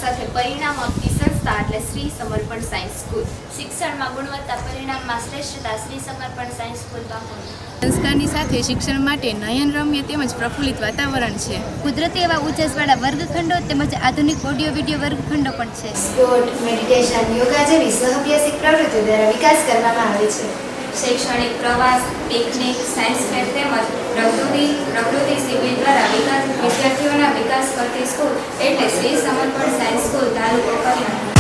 સાથે પરિણામ આપતી સંસ્થા એટલે શ્રી સમર્પણ સાયન્સ સ્કૂલ. શિક્ષણમાં ગુણવત્તા, પરિણામમાં શ્રેષ્ઠતા, શ્રી સમર્પણ સાયન્સ સ્કૂલ વાંકોની. સંસ્કારની સાથે શિક્ષણ માટે નયનરમ્ય તેમજ પ્રફુલ્લિત વાતાવરણ છે. કુદરતી એવા ઉચ્ચસ્વાળા વર્ગખંડો તેમજ આધુનિક ઓડિયો વિડીયો વર્ગખંડો પણ છે. સ્પોર્ટ, મેડિટેશન, યોગા જેવી સહઅભ્યાસિક પ્રવૃત્તિઓ દ્વારા વિકાસ કરવામાં આવે છે. શૈક્ષણિક પ્રવાસ, પિકનિક, સાયન્સ ફેર તેમજ પ્રકૃતિ શિબિર દ્વારા વિદ્યાર્થીઓના વિકાસ કરતી સ્કૂલ એટલે શ્રી સમર્પણ સાયન્સ સ્કૂલ તાલુકો કલ્યાણ.